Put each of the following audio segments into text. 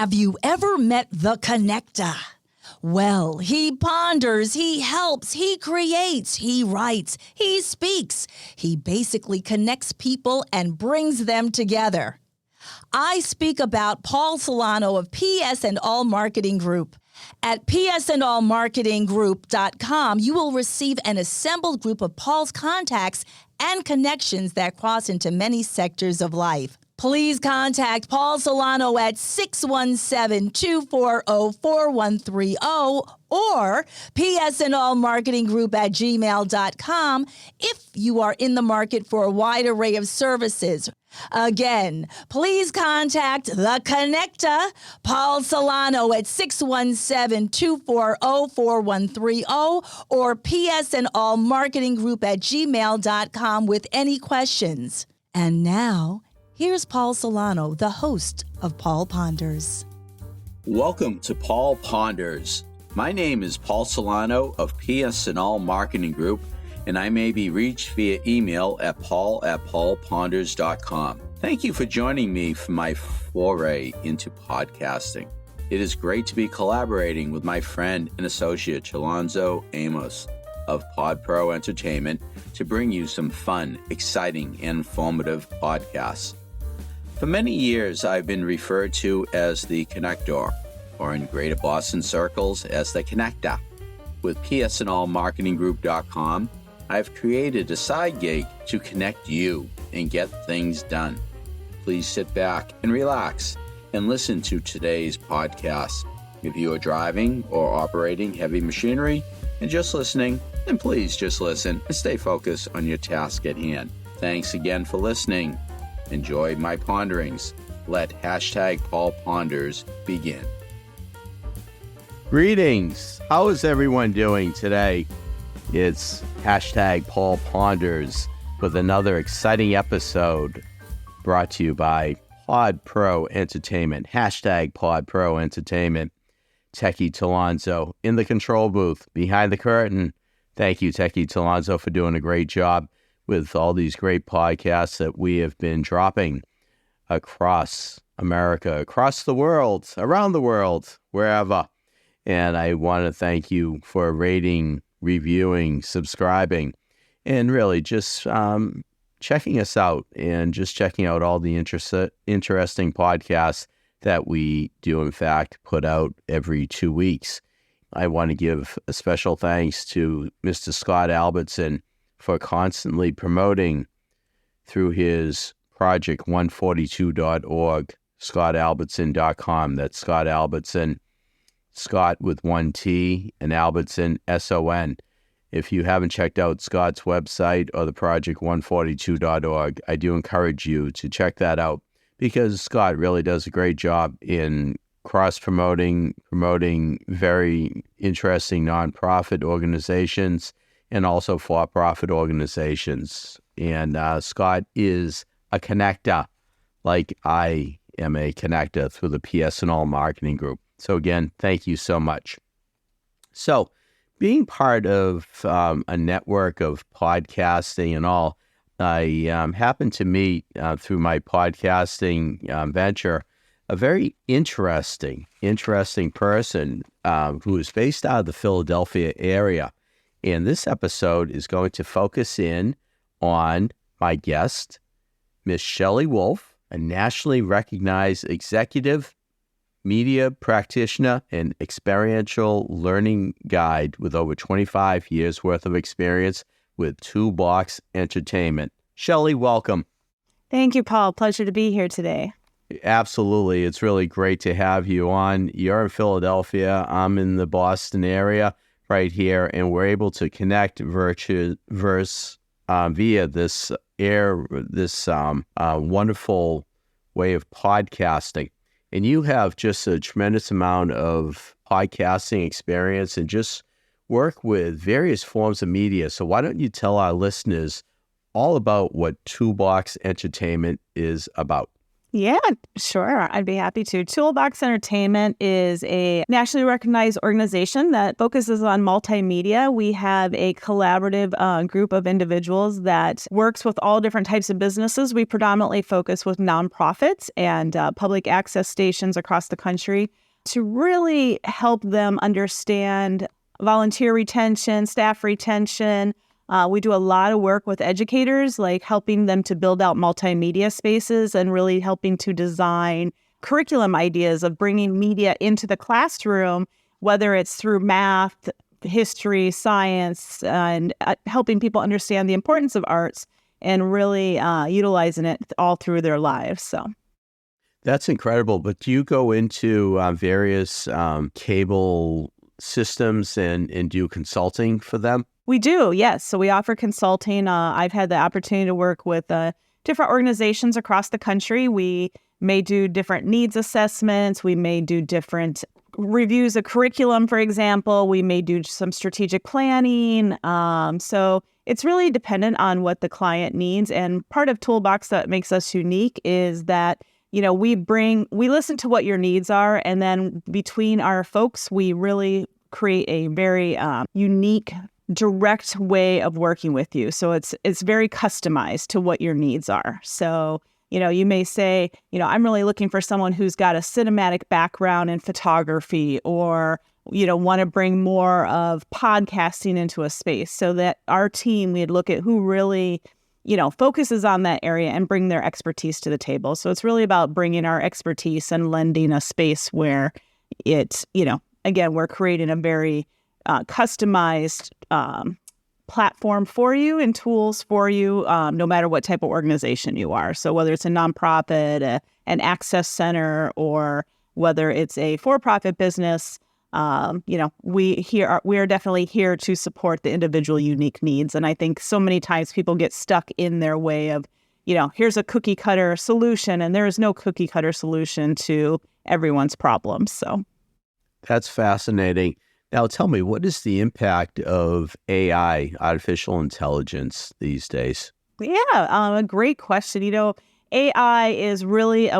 Have you ever met the connector? Well, he ponders, he helps, he creates, he writes, he speaks. He basically connects people and brings them together. I speak about Paul Solano of PS&All Marketing Group. At PSANDALLMARKETINGGROUP.com, you will receive an assembled group of Paul's contacts and connections that cross into many sectors of life. Please contact Paul Solano at 617-240-4130 or psandallmarketinggroup@gmail.com if you are in the market for a wide array of services. Again, please contact The Connector, Paul Solano at 617-240-4130 or psandallmarketinggroup@gmail.com with any questions. And now, here's Paul Solano, the host of Paul Ponders. Welcome to Paul Ponders. My name is Paul Solano of PS&All Marketing Group, and I may be reached via email at paul@paulponders.com. Thank you for joining me for my foray into podcasting. It is great to be collaborating with my friend and associate Chalonzo Amos of PodPro Entertainment to bring you some fun, exciting, and informative podcasts. For many years, I've been referred to as the Connector, or in Greater Boston circles as the Connector. With PSANDALLMARKETINGGROUP.com, I've created a side gig to connect you and get things done. Please sit back and relax and listen to today's podcast. If you are driving or operating heavy machinery and just listening, then please just listen and stay focused on your task at hand. Thanks again for listening. Enjoy my ponderings. Let #PaulPonders begin. Greetings. How is everyone doing today? It's #Paul Ponders with another exciting episode brought to you by PodPro Entertainment. #PodPro Entertainment. Techie Talonzo in the control booth behind the curtain. Thank you, Techie Talonzo, for doing a great job with all these great podcasts that we have been dropping across America, across the world, around the world, wherever. And I want to thank you for rating, reviewing, subscribing, and really just checking us out and just checking out all the interesting podcasts that we do, in fact, put out every 2 weeks. I want to give a special thanks to Mr. Scott Albertson for constantly promoting through his project142.org, scottalbertson.com. That's Scott Albertson, Scott with one T, and Albertson, S-O-N. If you haven't checked out Scott's website or the project142.org, I do encourage you to check that out because Scott really does a great job in cross-promoting, promoting very interesting nonprofit organizations and also for-profit organizations. And Scott is a connector, like I am a connector through the PS&All Marketing Group. So again, thank you so much. So being part of a network of podcasting and all, I happened to meet through my podcasting venture a very interesting person who is based out of the Philadelphia area. And this episode is going to focus in on my guest, Miss Shelley Wolfe, a nationally recognized executive media practitioner and experiential learning guide with over 25 years worth of experience with Toolbox Entertainment. Shelley, welcome. Thank you, Paul. Pleasure to be here today. Absolutely. It's really great to have you on. You're in Philadelphia. I'm in the Boston area right here, and we're able to connect via this wonderful way of podcasting. And you have just a tremendous amount of podcasting experience and just work with various forms of media. So why don't you tell our listeners all about what Toolbox Entertainment is about? Yeah, sure. I'd be happy to. Toolbox Entertainment is a nationally recognized organization that focuses on multimedia. We have a collaborative group of individuals that works with all different types of businesses. We predominantly focus with nonprofits and public access stations across the country to really help them understand volunteer retention, staff retention. We do a lot of work with educators, like helping them to build out multimedia spaces and really helping to design curriculum ideas of bringing media into the classroom, whether it's through math, history, science, and helping people understand the importance of arts and really utilizing it all through their lives. So That's incredible. But do you go into various cable systems and do consulting for them? we do, yes. So we offer consulting. I've had the opportunity to work with different organizations across the country. We may do different needs assessments. We may do different reviews of curriculum, for example. We may do some strategic planning. So it's really dependent on what the client needs. And part of Toolbox that makes us unique is that, we listen to what your needs are. And then between our folks, we really create a very unique, direct way of working with you. So it's very customized to what your needs are. So, you may say, I'm really looking for someone who's got a cinematic background in photography or, want to bring more of podcasting into a space, so that our team, we'd look at who really, focuses on that area and bring their expertise to the table. So it's really about bringing our expertise and lending a space where it's, again, we're creating a very customized platform for you and tools for you, no matter what type of organization you are. So whether it's a nonprofit, an access center, or whether it's a for-profit business, we are definitely here to support the individual unique needs. And I think so many times people get stuck in their way of, here's a cookie cutter solution, and there is no cookie cutter solution to everyone's problems. So That's fascinating. Now, tell me, what is the impact of AI, artificial intelligence, these days? Yeah, a great question. AI is really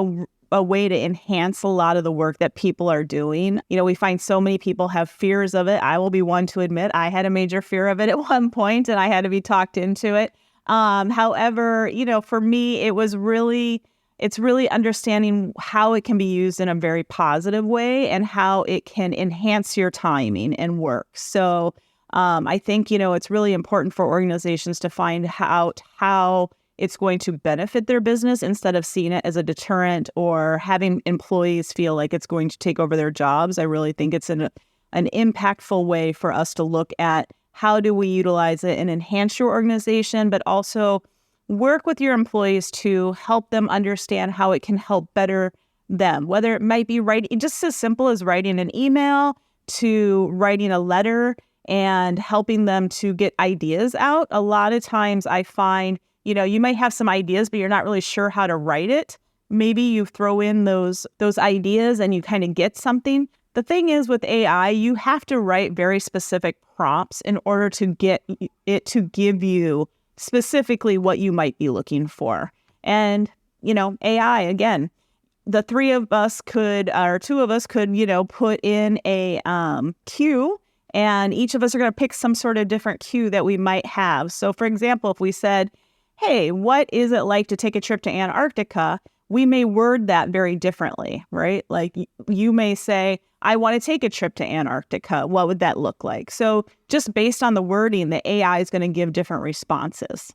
a way to enhance a lot of the work that people are doing. We find so many people have fears of it. I will be one to admit I had a major fear of it at one point, and I had to be talked into it. However, for me, it's really understanding how it can be used in a very positive way and how it can enhance your timing and work. So I think, it's really important for organizations to find out how it's going to benefit their business instead of seeing it as a deterrent or having employees feel like it's going to take over their jobs. I really think it's an impactful way for us to look at how do we utilize it and enhance your organization, but also work with your employees to help them understand how it can help better them, whether it might be writing, just as simple as writing an email to writing a letter and helping them to get ideas out. A lot of times I find, you might have some ideas, but you're not really sure how to write it. Maybe you throw in those ideas and you kind of get something. The thing is with AI, you have to write very specific prompts in order to get it to give you specifically what you might be looking for. And, AI, again, the three of us could, or two of us could, put in a cue, and each of us are going to pick some sort of different cue that we might have. So, for example, if we said, hey, what is it like to take a trip to Antarctica? We may word that very differently, right? Like you may say, I want to take a trip to Antarctica. What would that look like? So just based on the wording, the AI is going to give different responses.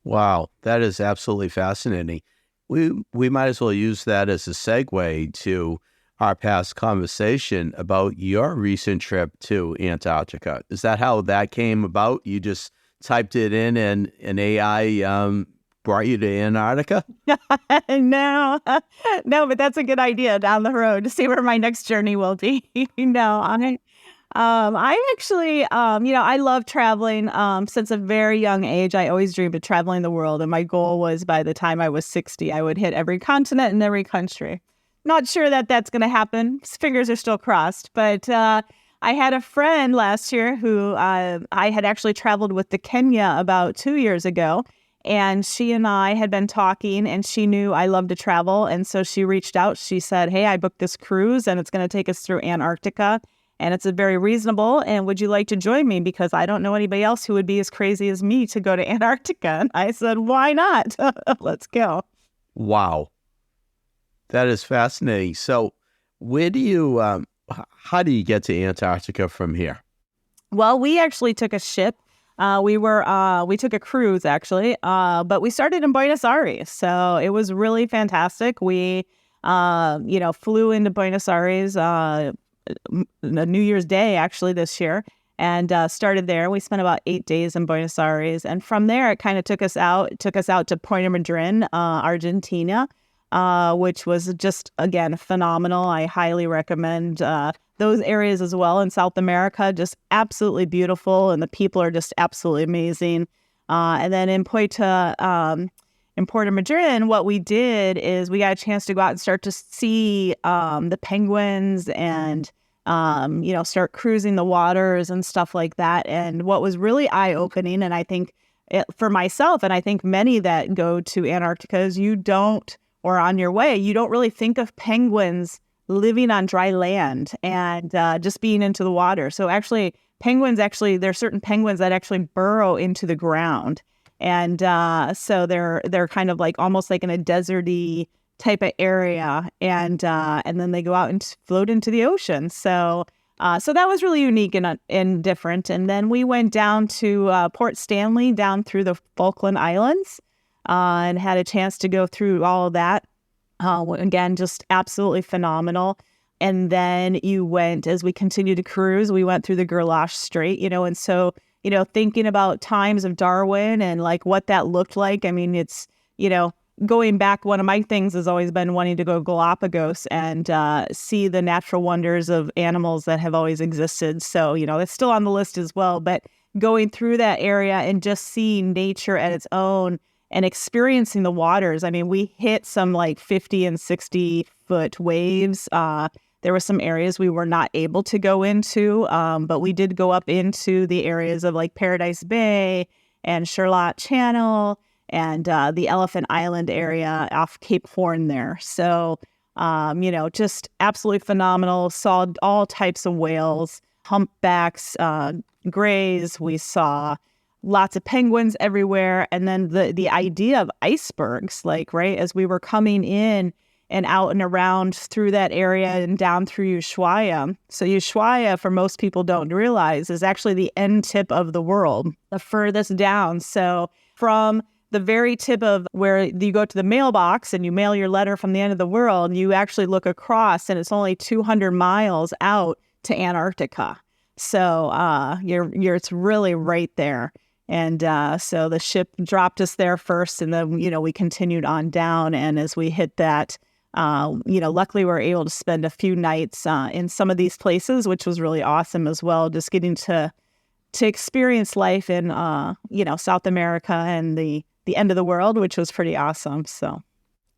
Wow, that is absolutely fascinating. We might as well use that as a segue to our past conversation about your recent trip to Antarctica. Is that how that came about? You just typed it in and an AI brought you to Antarctica? No, but that's a good idea down the road to see where my next journey will be. I actually, I love traveling. Since a very young age, I always dreamed of traveling the world. And my goal was by the time I was 60, I would hit every continent and every country. Not sure that that's going to happen. Fingers are still crossed. But I had a friend last year who I had actually traveled with to Kenya about 2 years ago. And she and I had been talking, and she knew I love to travel. And so she reached out. She said, hey, I booked this cruise and it's going to take us through Antarctica. And it's a very reasonable. And would you like to join me? Because I don't know anybody else who would be as crazy as me to go to Antarctica. And I said, why not? Let's go. Wow. That is fascinating. So where do you, how do you get to Antarctica from here? Well, we actually took a ship. We took a cruise actually, but we started in Buenos Aires. So it was really fantastic. We, flew into Buenos Aires, New Year's Day actually this year, and started there. We spent about 8 days in Buenos Aires, and from there it kind of took us out to Puerto Madryn, Argentina, which was just, again, phenomenal. I highly recommend those areas as well. In South America, just absolutely beautiful, and the people are just absolutely amazing. And then in Puerto Madryn, what we did is we got a chance to go out and start to see the penguins and start cruising the waters and stuff like that. And what was really eye-opening, and I think for myself, and I think many that go to Antarctica, is you don't really think of penguins living on dry land and just being into the water. So actually, there are certain penguins that actually burrow into the ground. And so they're kind of like almost like in a deserty type of area, and then they go out and float into the ocean. So that was really unique and different. And then we went down to Port Stanley, down through the Falkland Islands, and had a chance to go through all of that. Again, just absolutely phenomenal. And then as we continued to cruise, we went through the Gerlache Strait, and so, thinking about times of Darwin and like what that looked like. I mean, it's, going back, one of my things has always been wanting to go Galapagos and see the natural wonders of animals that have always existed. So, it's still on the list as well. But going through that area and just seeing nature at its own and experiencing the waters. I mean, we hit some like 50 and 60 foot waves. There were some areas we were not able to go into, but we did go up into the areas of like Paradise Bay and Charlotte Channel and the Elephant Island area off Cape Horn there. So, just absolutely phenomenal. Saw all types of whales, humpbacks, grays. We saw lots of penguins everywhere. And then the idea of icebergs, like, right, as we were coming in and out and around through that area and down through Ushuaia. So Ushuaia, for most people don't realize, is actually the end tip of the world, the furthest down. So from the very tip of where you go to the mailbox and you mail your letter from the end of the world, you actually look across and it's only 200 miles out to Antarctica. So it's really right there. And so the ship dropped us there first, and then, we continued on down. And as we hit that, luckily we were able to spend a few nights in some of these places, which was really awesome as well, just getting to experience life in, South America and the end of the world, which was pretty awesome. So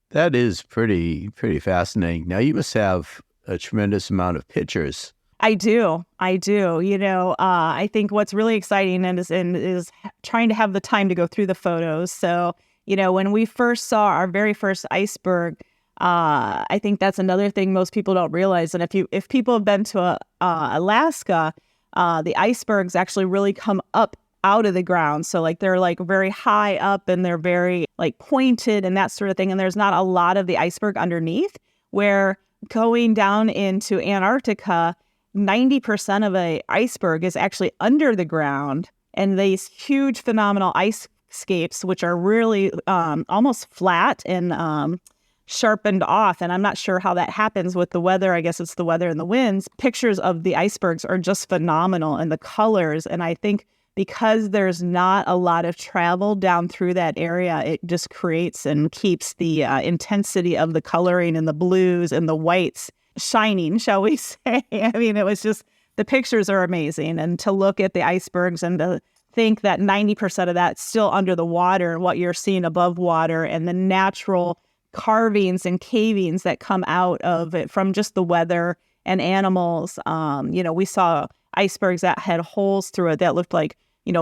that is pretty fascinating. Now, you must have a tremendous amount of pictures. I do. I think what's really exciting is trying to have the time to go through the photos. So, when we first saw our very first iceberg, I think that's another thing most people don't realize. And if people have been to Alaska, the icebergs actually really come up out of the ground. So like they're like very high up and they're very like pointed and that sort of thing. And there's not a lot of the iceberg underneath, where going down into Antarctica, 90% of an iceberg is actually under the ground, and these huge phenomenal ice scapes, which are really almost flat and sharpened off. And I'm not sure how that happens with the weather. I guess it's the weather and the winds. Pictures of the icebergs are just phenomenal, and the colors. And I think because there's not a lot of travel down through that area, it just creates and keeps the intensity of the coloring and the blues and the whites shining, shall we say. I mean, it was just, the pictures are amazing. And to look at the icebergs and to think that 90% of that's still under the water, and what you're seeing above water, and the natural carvings and cavings that come out of it from just the weather and animals. We saw icebergs that had holes through it that looked like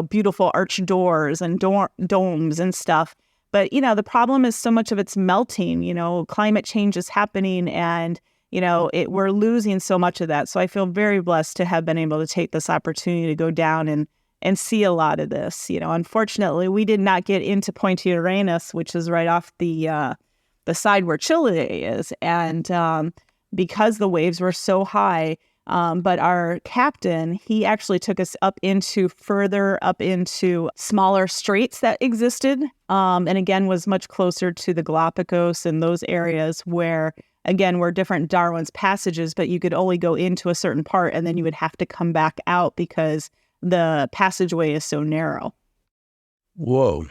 beautiful arch doors and domes and stuff. But, the problem is so much of it's melting, climate change is happening, and, we're losing so much of that. So I feel very blessed to have been able to take this opportunity to go down and see a lot of this. Unfortunately, we did not get into Point Uranus, which is right off the side where Chile is. And because the waves were so high, but our captain, he actually took us further up into smaller straits that existed. And again, was much closer to the Galapagos and those areas where, again, were different Darwin's passages, but you could only go into a certain part and then you would have to come back out because the passageway is so narrow. Whoa,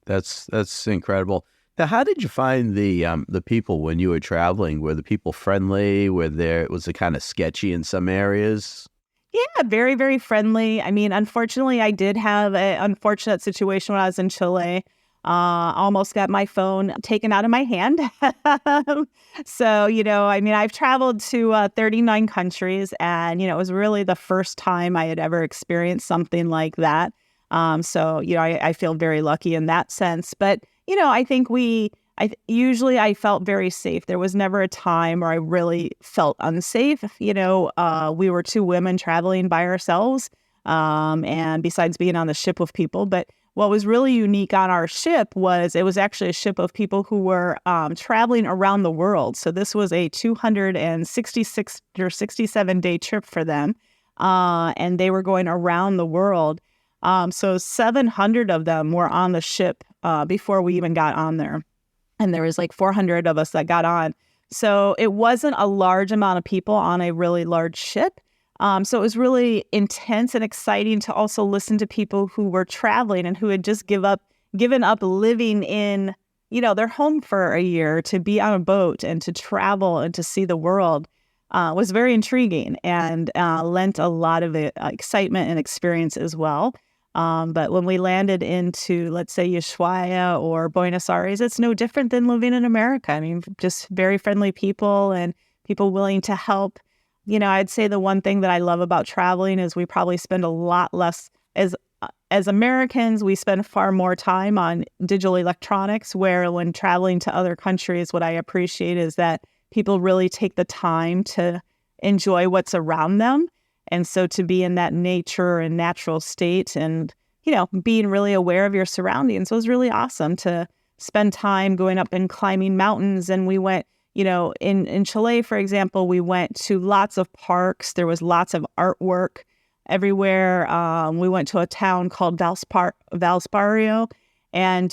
that's incredible. Now, how did you find the people when you were traveling? Were the people friendly? Was it kind of sketchy in some areas? Yeah, very, very friendly. I mean, unfortunately, I did have an unfortunate situation when I was in Chile. Almost got my phone taken out of my hand. So, I've traveled to 39 countries, and, it was really the first time I had ever experienced something like that. So, I feel very lucky in that sense. But, I think I felt very safe. There was never a time where I really felt unsafe. We were two women traveling by ourselves, and besides being on the ship with people. But what was really unique on our ship was it was actually a ship of people who were traveling around the world. So this was a 266 or 67-day trip for them, and they were going around the world. So 700 of them were on the ship before we even got on there. And there was like 400 of us that got on. So it wasn't a large amount of people on a really large ship. So it was really intense and exciting to also listen to people who were traveling and who had just given up living in, their home for a year to be on a boat and to travel and to see the world. Was very intriguing and lent a lot of excitement and experience as well. But when we landed into, let's say, Ushuaia or Buenos Aires, it's no different than living in America. I mean, just very friendly people and people willing to help. I'd say the one thing that I love about traveling is we probably spend a lot less, as Americans, we spend far more time on digital electronics, where when traveling to other countries, what I appreciate is that people really take the time to enjoy what's around them. And so to be in that nature and natural state and, being really aware of your surroundings was really awesome to spend time going up and climbing mountains. And we went, in Chile, for example, we went to lots of parks. There was lots of artwork everywhere. We went to a town called Valspario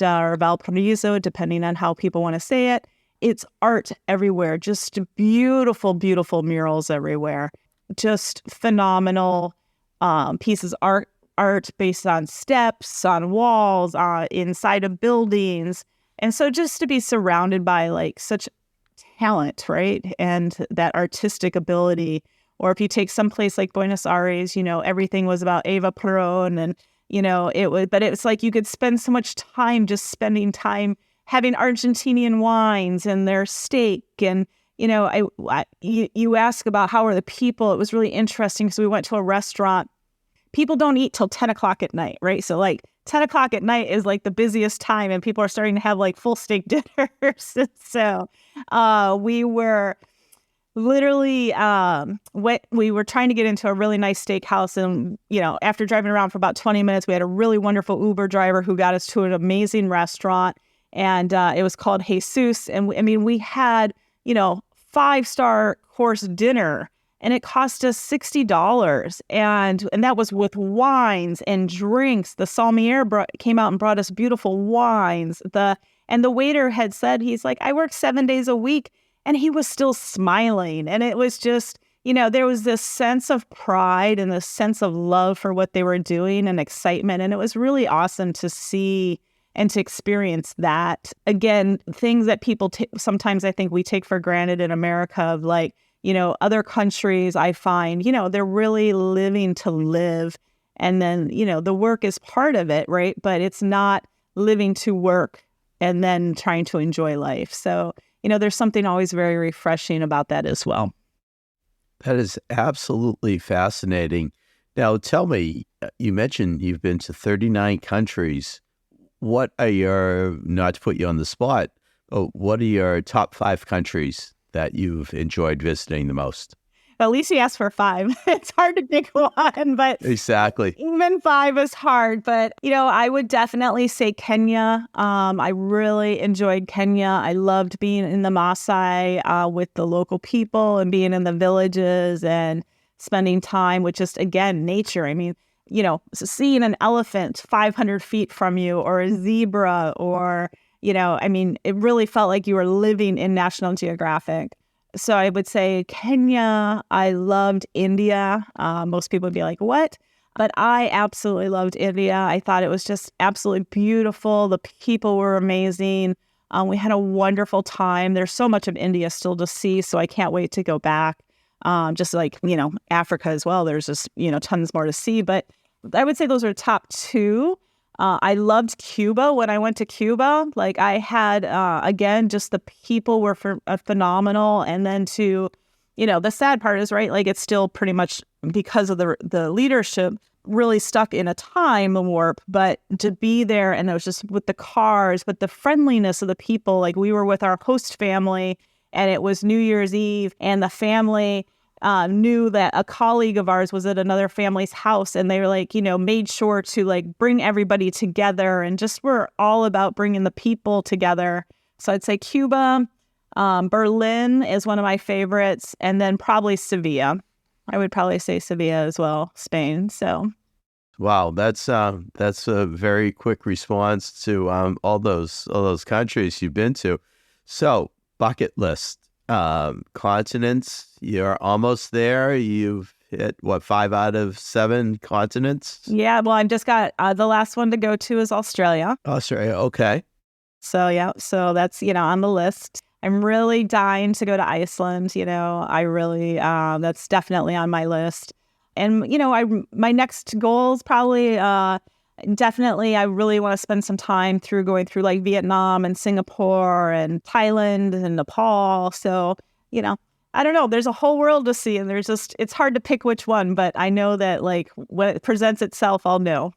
or Valparaiso, depending on how people want to say it. It's art everywhere, just beautiful, beautiful murals everywhere. Just phenomenal pieces of art based on steps, on walls, inside of buildings. And so just to be surrounded by like such talent, right? And that artistic ability. Or if you take someplace like Buenos Aires, everything was about Eva Perón and, but it's like you could spend so much time just spending time having Argentinian wines and their steak. And, you ask about how are the people. It was really interesting because we went to a restaurant. People don't eat till 10 o'clock at night, right? So like 10 o'clock at night is like the busiest time and people are starting to have like full steak dinners. So we were literally, we were trying to get into a really nice steakhouse. And, after driving around for about 20 minutes, we had a really wonderful Uber driver who got us to an amazing restaurant. And it was called Jesus. And we had, 5-star course dinner. And it cost us $60. And that was with wines and drinks. The sommelier came out and brought us beautiful wines. And the waiter had said, he's like, I work 7 days a week. And he was still smiling. And it was just, there was this sense of pride and this sense of love for what they were doing and excitement. And it was really awesome to see and to experience that. Again, things that people sometimes I think we take for granted in America of like, other countries, I find, they're really living to live. And then, the work is part of it, right? But it's not living to work and then trying to enjoy life. So, there's something always very refreshing about that as well. That is absolutely fascinating. Now, tell me, you mentioned you've been to 39 countries. What are your, not to put you on the spot, but what are your top 5 countries that you've enjoyed visiting the most? At least you asked for 5. It's hard to pick one, but Exactly. even 5 is hard. But, I would definitely say Kenya. I really enjoyed Kenya. I loved being in the Maasai with the local people and being in the villages and spending time with just, again, nature. I mean, seeing an elephant 500 feet from you or a zebra or, it really felt like you were living in National Geographic. So I would say Kenya. I loved India. Most people would be like, what? But I absolutely loved India. I thought it was just absolutely beautiful. The people were amazing. We had a wonderful time. There's so much of India still to see, so I can't wait to go back. Just like, Africa as well. There's just, tons more to see. But I would say those are top 2. I loved Cuba when I went to Cuba. Like I had, again, just the people were phenomenal. And then the sad part is, right, like it's still pretty much because of the leadership really stuck in a time warp. But to be there and it was just with the cars, but the friendliness of the people, like we were with our host family and it was New Year's Eve and the family knew that a colleague of ours was at another family's house and they were like, made sure to like bring everybody together and just were all about bringing the people together. So I'd say Cuba, Berlin is one of my favorites, and then probably Sevilla. I would probably say Sevilla as well, Spain. So. Wow, that's a very quick response to all those countries you've been to. So bucket list. Continents, you're almost there. You've hit, 5 out of 7 continents? Yeah, well, I've just got the last one to go to is Australia. Australia, okay. So, yeah, so that's, on the list. I'm really dying to go to Iceland. I really, that's definitely on my list. And, my next goal is probably definitely, I really want to spend some time going through like Vietnam and Singapore and Thailand and Nepal. So, I don't know. There's a whole world to see, and it's hard to pick which one. But I know that like when it presents itself, I'll know.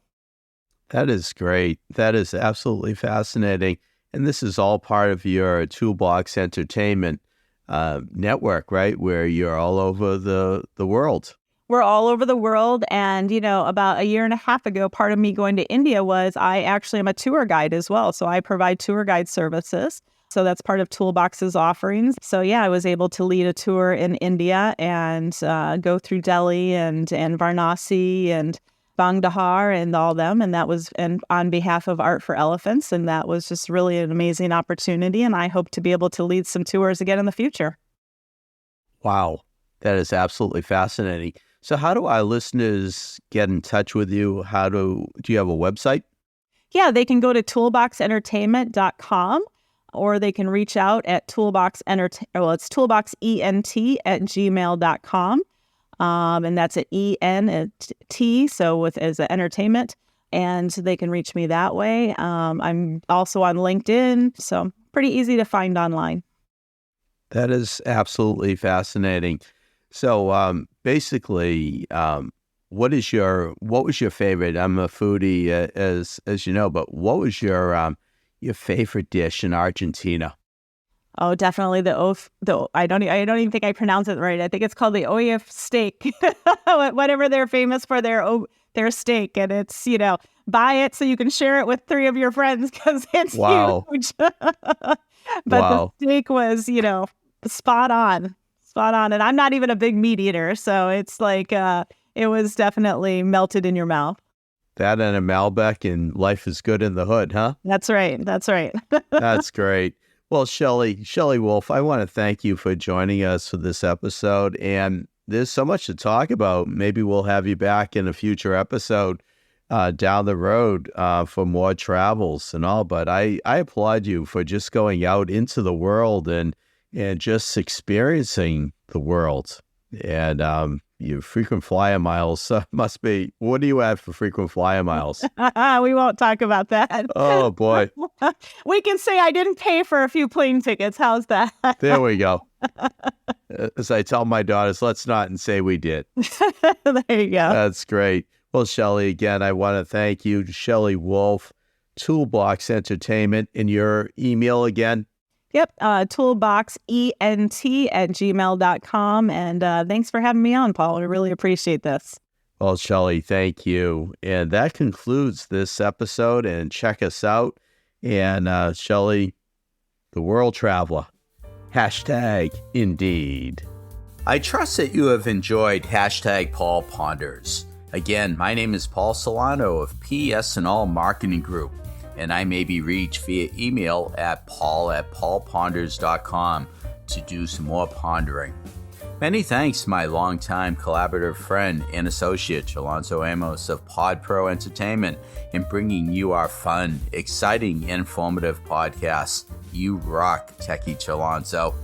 That is great. That is absolutely fascinating. And this is all part of your Toolbox Entertainment network, right? Where you're all over the world. We're all over the world. And, about a year and a half ago, part of me going to India was I actually am a tour guide as well. So I provide tour guide services. So that's part of Toolbox's offerings. So yeah, I was able to lead a tour in India and go through Delhi and Varanasi and Bangdahar and all them. And that was on behalf of Art for Elephants. And that was just really an amazing opportunity. And I hope to be able to lead some tours again in the future. Wow, that is absolutely fascinating. So how do our listeners get in touch with you? Do you have a website? Yeah, they can go to toolboxentertainment.com or they can reach out at it's toolboxent@gmail.com. And that's an E-N-T, so as an entertainment. And they can reach me that way. I'm also on LinkedIn, so pretty easy to find online. That is absolutely fascinating. So basically, what was your favorite? I'm a foodie, as you know, but what was your favorite dish in Argentina? Oh, definitely I don't even think I pronounce it right. I think it's called the olla steak, whatever they're famous for their steak, and it's buy it so you can share it with 3 of your friends because it's huge. But the steak was spot on. And I'm not even a big meat eater. So it's like, it was definitely melted in your mouth. That and a Malbec and life is good in the hood, huh? That's right. That's great. Well, Shelley Wolfe, I want to thank you for joining us for this episode. And there's so much to talk about. Maybe we'll have you back in a future episode down the road for more travels and all. But I applaud you for just going out into the world and just experiencing the world. And your frequent flyer miles must be, what do you have for frequent flyer miles? We won't talk about that. Oh, boy. We can say I didn't pay for a few plane tickets. How's that? There we go. As I tell my daughters, let's not and say we did. There you go. That's great. Well, Shelley, again, I want to thank you, Shelley Wolfe, Toolbox Entertainment, and your email again. Yep, toolboxent@gmail.com. And thanks for having me on, Paul. I really appreciate this. Well, Shelley, thank you. And that concludes this episode. And check us out. And Shelley, the world traveler. #indeed. I trust that you have enjoyed #Paul Ponders. Again, my name is Paul Solano of PSANDALLMARKETINGGROUP, and I may be reached via email at paul@paulponders.com to do some more pondering. Many thanks to my longtime collaborative friend and associate, Chalonzo Amos of PodPro Entertainment, in bringing you our fun, exciting, informative podcasts. You rock, Techie Chalonzo.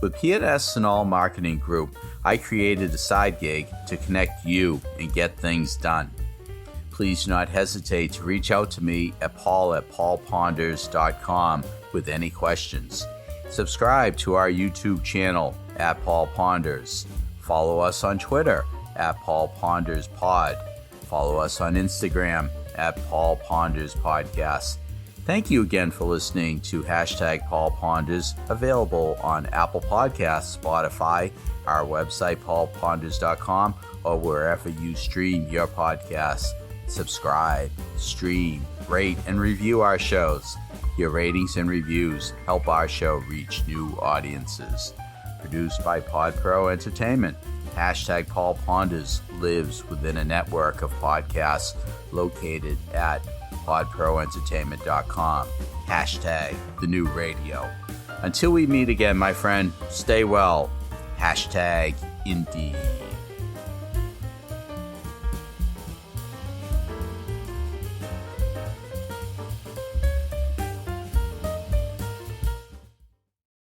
With PSANDALL Marketing Group, I created a side gig to connect you and get things done. Please do not hesitate to reach out to me at paul@paulponders.com with any questions. Subscribe to our YouTube channel at Paul Ponders. Follow us on Twitter at Paul Ponders Pod. Follow us on Instagram at Paul Ponders Podcast. Thank you again for listening to #Paul Ponders, available on Apple Podcasts, Spotify, our website, paulponders.com, or wherever you stream your podcasts. Subscribe, stream, rate, and review our shows. Your ratings and reviews help our show reach new audiences. Produced by PodPro Entertainment, #Paul Ponders lives within a network of podcasts located at podproentertainment.com. #the new radio. Until we meet again, my friend, stay well. #indeed.